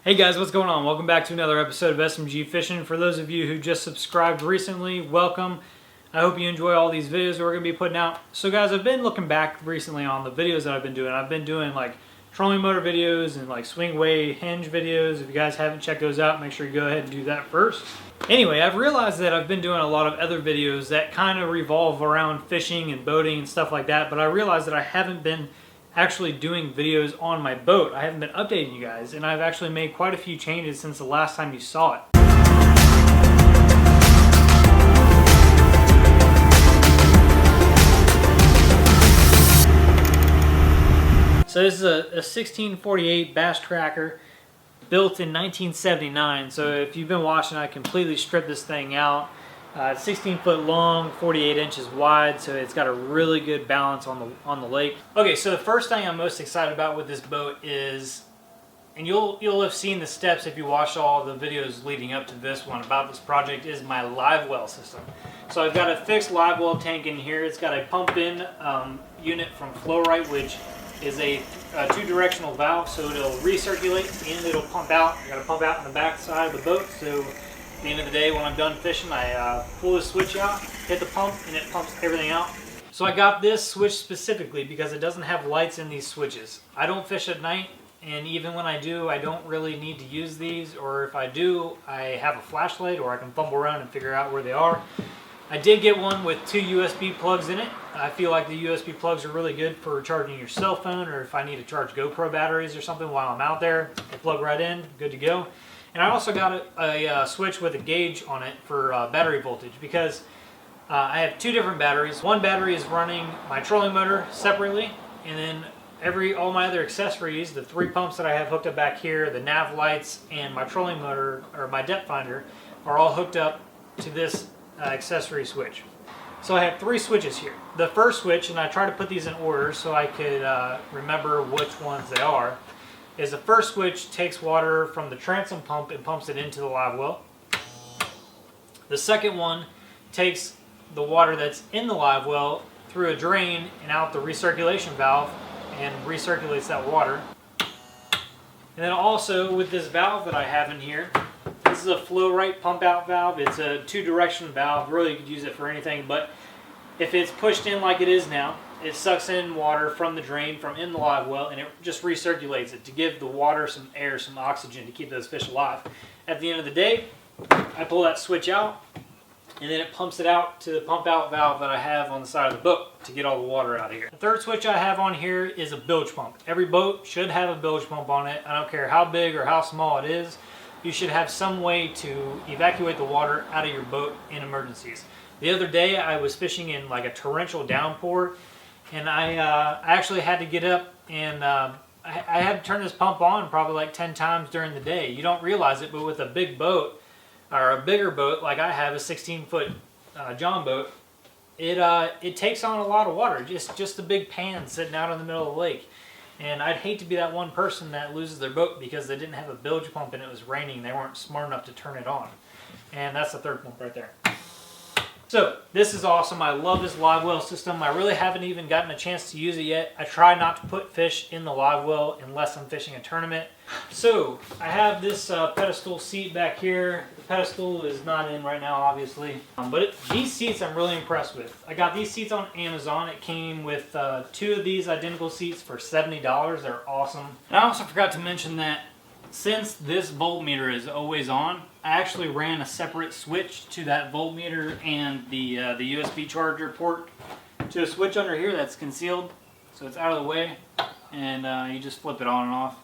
Hey guys, what's going on? Welcome back to another episode of SMG Fishing. For those of you who just subscribed recently, welcome. I hope you enjoy all these videos that we're going to be putting out. So guys, I've been looking back recently on the videos that I've been doing. I've been doing like trolling motor videos and like swing way hinge videos. If you guys haven't checked those out, make sure you go ahead and do that first. Anyway, I've realized that I've been doing a lot of other videos that kind of revolve around fishing and boating and stuff like that, but I realized that I haven't been actually doing videos on my boat. I haven't been updating you guys, and I've actually made quite a few changes since the last time you saw it. So this is a 1648 Bass Tracker built in 1979. So if you've been watching, I completely stripped this thing out. It's 16 foot long, 48 inches wide, so it's got a really good balance on the lake. Okay, so the first thing I'm most excited about with this boat is, and you'll have seen the steps if you watched all the videos leading up to this one about this project, is my live well system. So I've got a fixed live well tank in here. It's got a pump in unit from Flow-Rite, which is a two-directional valve, so it'll recirculate and it'll pump out. I got to pump out in the back side of the boat, so at the end of the day when I'm done fishing, I pull the switch out, hit the pump, and it pumps everything out. So I got this switch specifically because it doesn't have lights in these switches. I don't fish at night, and even when I do, I don't really need to use these, or if I do, I have a flashlight or I can fumble around and figure out where they are. I did get one with two USB plugs in it. I feel like the USB plugs are really good for charging your cell phone, or if I need to charge GoPro batteries or something while I'm out there, they plug right in, good to go. And I also got a switch with a gauge on it for battery voltage, because I have two different batteries. One battery is running my trolling motor separately, and then all my other accessories, the three pumps that I have hooked up back here, the nav lights, and my trolling motor, or my depth finder, are all hooked up to this accessory switch. So I have three switches here. The first switch, and I try to put these in order so I could remember which ones they are, is the first switch takes water from the transom pump and pumps it into the live well. The second one takes the water that's in the live well through a drain and out the recirculation valve and recirculates that water. And then also with this valve that I have in here, this is a Flow-Rite pump out valve. It's a two-direction valve. Really, you could use it for anything, but if it's pushed in like it is now, it sucks in water from the drain from in the live well, and it just recirculates it to give the water some air, some oxygen to keep those fish alive. At the end of the day, I pull that switch out, and then it pumps it out to the pump out valve that I have on the side of the boat to get all the water out of here. The third switch I have on here is a bilge pump. Every boat should have a bilge pump on it. I don't care how big or how small it is. You should have some way to evacuate the water out of your boat in emergencies. The other day I was fishing in like a torrential downpour, and I actually had to get up and I had to turn this pump on probably like 10 times during the day. You don't realize it, but with a big boat, or a bigger boat like I have, a 16-foot John boat, it takes on a lot of water, just a big pan sitting out in the middle of the lake. And I'd hate to be that one person that loses their boat because they didn't have a bilge pump and it was raining. They weren't smart enough to turn it on. And that's the third pump right there. So this is awesome. I love this live well system. I really haven't even gotten a chance to use it yet. I try not to put fish in the live well unless I'm fishing a tournament. So I have this pedestal seat back here. The pedestal is not in right now, obviously. These seats I'm really impressed with. I got these seats on Amazon. It came with two of these identical seats for $70. They're awesome. And I also forgot to mention that since this voltmeter is always on, I actually ran a separate switch to that voltmeter and the USB charger port to a switch under here that's concealed, so it's out of the way, and you just flip it on and off.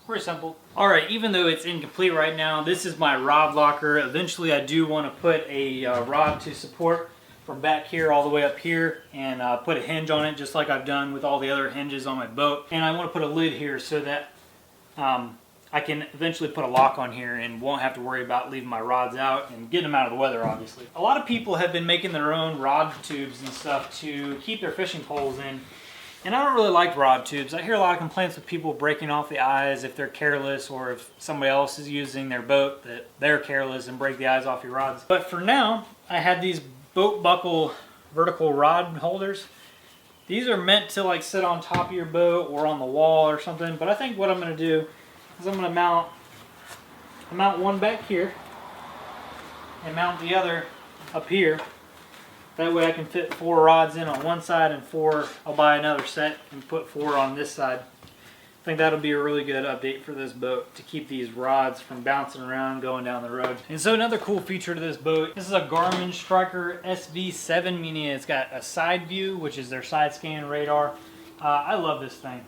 Pretty simple. Alright, even though it's incomplete right now, this is my rod locker. Eventually I do want to put a rod to support from back here all the way up here, and put a hinge on it just like I've done with all the other hinges on my boat. And I want to put a lid here so that I can eventually put a lock on here and won't have to worry about leaving my rods out and getting them out of the weather, obviously. A lot of people have been making their own rod tubes and stuff to keep their fishing poles in. And I don't really like rod tubes. I hear a lot of complaints with people breaking off the eyes if they're careless, or if somebody else is using their boat that they're careless and break the eyes off your rods. But for now, I have these boat buckle vertical rod holders. These are meant to like sit on top of your boat or on the wall or something, but I think what I'm going to do is I'm going to mount I mount one back here and mount the other up here. That way I can fit 4 rods in on one side and 4, I'll buy another set and put 4 on this side. I think that'll be a really good update for this boat to keep these rods from bouncing around going down the road. And so another cool feature to this boat, this is a Garmin Striker SV7, meaning it's got a side view, which is their side scan radar. I love this thing.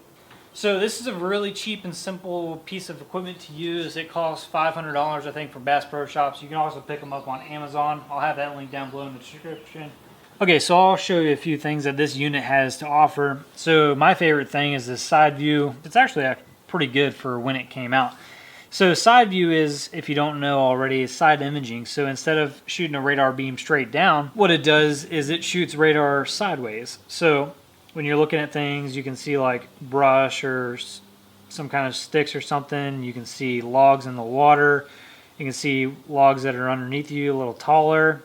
So this is a really cheap and simple piece of equipment to use. It costs $500 I think from Bass Pro Shops. You can also pick them up on Amazon. I'll have that link down below in the description. Okay, so I'll show you a few things that this unit has to offer. So my favorite thing is this side view. It's actually pretty good for when it came out. So side view is, if you don't know already, is side imaging. So instead of shooting a radar beam straight down, what it does is it shoots radar sideways. So when you're looking at things, you can see like brush or some kind of sticks or something. You can see logs in the water. You can see logs that are underneath you a little taller.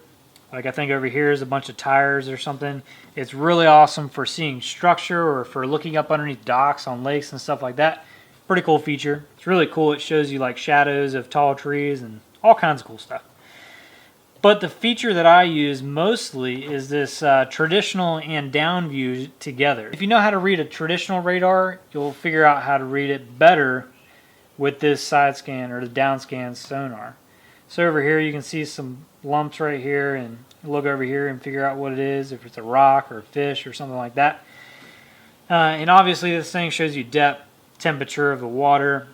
Like I think over here is a bunch of tires or something. It's really awesome for seeing structure or for looking up underneath docks on lakes and stuff like that. Pretty cool feature. It's really cool. It shows you like shadows of tall trees and all kinds of cool stuff. But the feature that I use mostly is this traditional and down view together. If you know how to read a traditional radar, you'll figure out how to read it better with this side scan or the down scan sonar. So over here you can see some lumps right here, and look over here and figure out what it is, if it's a rock or a fish or something like that. And obviously this thing shows you depth, temperature of the water.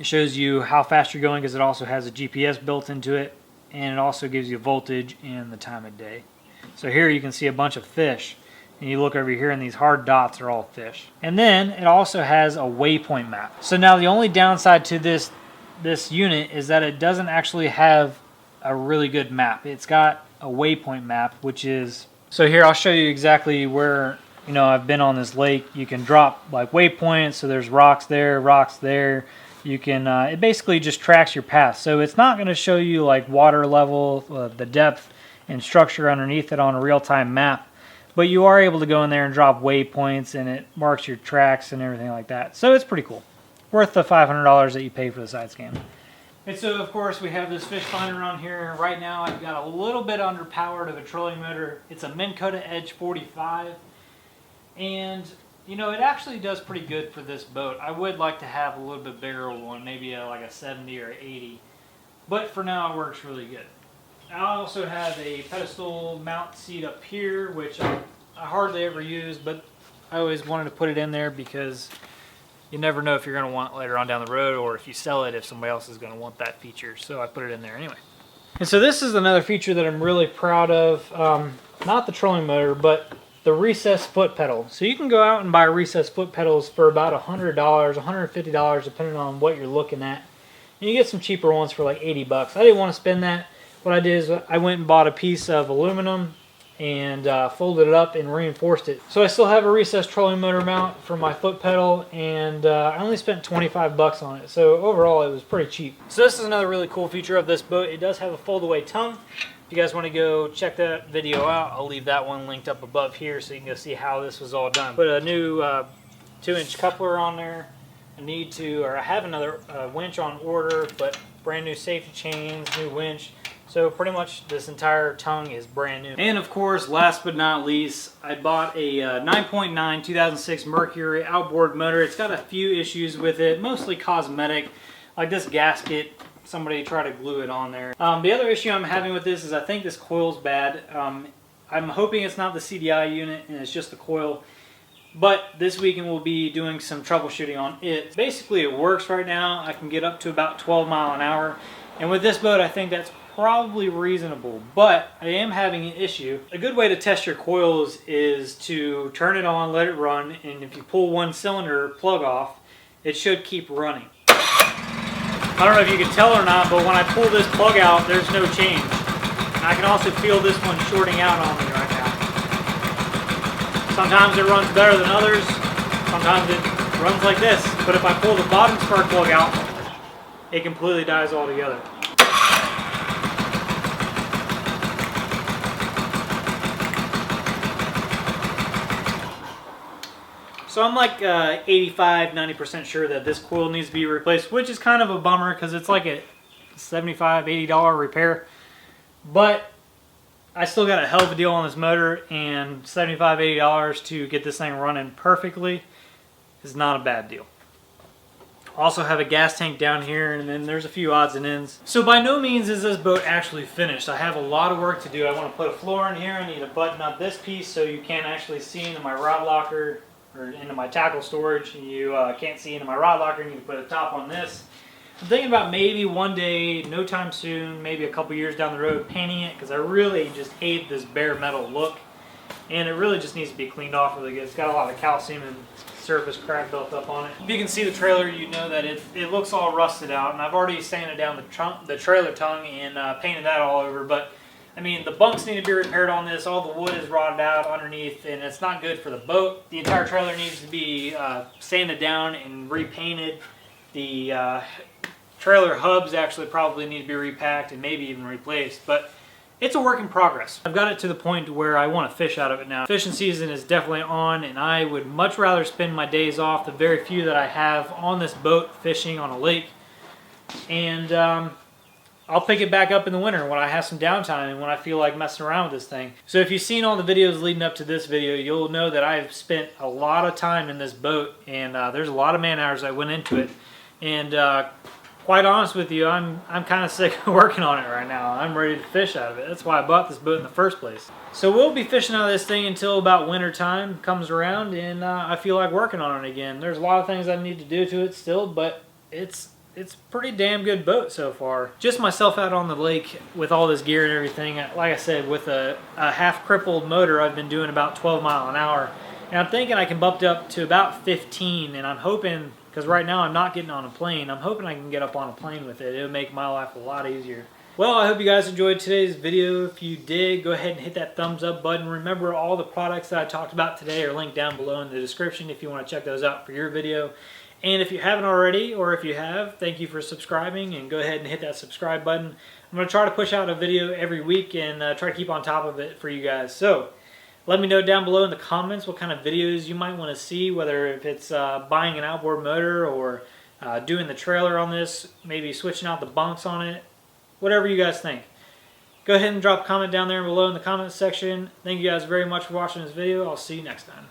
It shows you how fast you're going because it also has a GPS built into it. And it also gives you voltage and the time of day. So here you can see a bunch of fish, and you look over here and these hard dots are all fish. And then it also has a waypoint map. So now the only downside to this unit is that it doesn't actually have a really good map. It's got a waypoint map, which is, so here I'll show you exactly where, you know, I've been on this lake. You can drop like waypoints, so there's rocks there, rocks there. You can, it basically just tracks your path. So it's not going to show you like water level, the depth and structure underneath it on a real-time map. But you are able to go in there and drop waypoints, and it marks your tracks and everything like that. So it's pretty cool. Worth the $500 that you pay for the side scan. And so of course we have this fish finder on here. Right now I've got a little bit underpowered of a trolling motor. It's a Minn Kota Edge 45. And you know, it actually does pretty good for this boat. I would like to have a little bit bigger one, maybe like a 70 or 80. But for now, it works really good. I also have a pedestal mount seat up here, which I hardly ever use, but I always wanted to put it in there because you never know if you're going to want it later on down the road, or if you sell it, if somebody else is going to want that feature. So I put it in there anyway. And so this is another feature that I'm really proud of. Not the trolling motor, but the recessed foot pedal. So you can go out and buy recessed foot pedals for about $100, $150, depending on what you're looking at. And you get some cheaper ones for like 80 bucks. I didn't want to spend that. What I did is I went and bought a piece of aluminum and folded it up and reinforced it. So I still have a recessed trolling motor mount for my foot pedal, and I only spent 25 bucks on it. So overall it was pretty cheap. So this is another really cool feature of this boat. It does have a fold-away tongue. If you guys want to go check that video out, I'll leave that one linked up above here so you can go see how this was all done. Put a new 2-inch coupler on there. I have another winch on order, but brand new safety chains, new winch. So pretty much this entire tongue is brand new. And of course, last but not least, I bought a 9.9 2006 Mercury outboard motor. It's got a few issues with it, mostly cosmetic, like this gasket. Somebody tried to glue it on there. The other issue I'm having with this is I think this coil's bad. I'm hoping it's not the CDI unit and it's just the coil. But this weekend we'll be doing some troubleshooting on it. Basically it works right now. I can get up to about 12 miles an hour. And with this boat I think that's probably reasonable. But I am having an issue. A good way to test your coils is to turn it on, let it run, and if you pull one cylinder plug off, it should keep running. I don't know if you can tell or not, but when I pull this plug out, there's no change. And I can also feel this one shorting out on me right now. Sometimes it runs better than others. Sometimes it runs like this. But if I pull the bottom spark plug out, it completely dies altogether. So I'm like 85-90% sure that this coil needs to be replaced, which is kind of a bummer because it's like $75, $80 repair. But I still got a hell of a deal on this motor, and $75, $80 to get this thing running perfectly is not a bad deal. Also have a gas tank down here, and then there's a few odds and ends. So by no means is this boat actually finished. I have a lot of work to do. I want to put a floor in here. I need to button up this piece so you can't actually see into my rod locker or into my tackle storage. You can't see into my rod locker. You need to put a top on this. I'm thinking about maybe one day, no time soon, maybe a couple years down the road, painting it, because I really just hate this bare metal look. And it really just needs to be cleaned off really good. It's got a lot of calcium and surface crack built up on it. If you can see the trailer, you know that it looks all rusted out, and I've already sanded down the trailer tongue and painted that all over. But I mean, the bunks need to be repaired on this. All the wood is rotted out underneath, and it's not good for the boat. The entire trailer needs to be sanded down and repainted. The trailer hubs actually probably need to be repacked and maybe even replaced, but it's a work in progress. I've got it to the point where I want to fish out of it now. Fishing season is definitely on, and I would much rather spend my days off, the very few that I have, on this boat fishing on a lake. And I'll pick it back up in the winter when I have some downtime and when I feel like messing around with this thing. So if you've seen all the videos leading up to this video, you'll know that I've spent a lot of time in this boat, and there's a lot of man hours that went into it. And quite honest with you, I'm kind of sick of working on it right now. I'm ready to fish out of it. That's why I bought this boat in the first place. So we'll be fishing out of this thing until about winter time comes around, and I feel like working on it again. There's a lot of things I need to do to it still, but it's a pretty damn good boat so far. Just myself out on the lake with all this gear and everything. Like I said, with a half crippled motor, I've been doing about 12 miles an hour. And I'm thinking I can bump it up to about 15, and I'm hoping, because right now I'm not getting on a plane, I'm hoping I can get up on a plane with it. It'll make my life a lot easier. Well, I hope you guys enjoyed today's video. If you did, go ahead and hit that thumbs up button. Remember, all the products that I talked about today are linked down below in the description if you want to check those out for your video. And if you haven't already, or if you have, thank you for subscribing, and go ahead and hit that subscribe button. I'm going to try to push out a video every week and try to keep on top of it for you guys. So let me know down below in the comments what kind of videos you might want to see, whether if it's buying an outboard motor or doing the trailer on this, maybe switching out the bunks on it, whatever you guys think. Go ahead and drop a comment down there below in the comments section. Thank you guys very much for watching this video. I'll see you next time.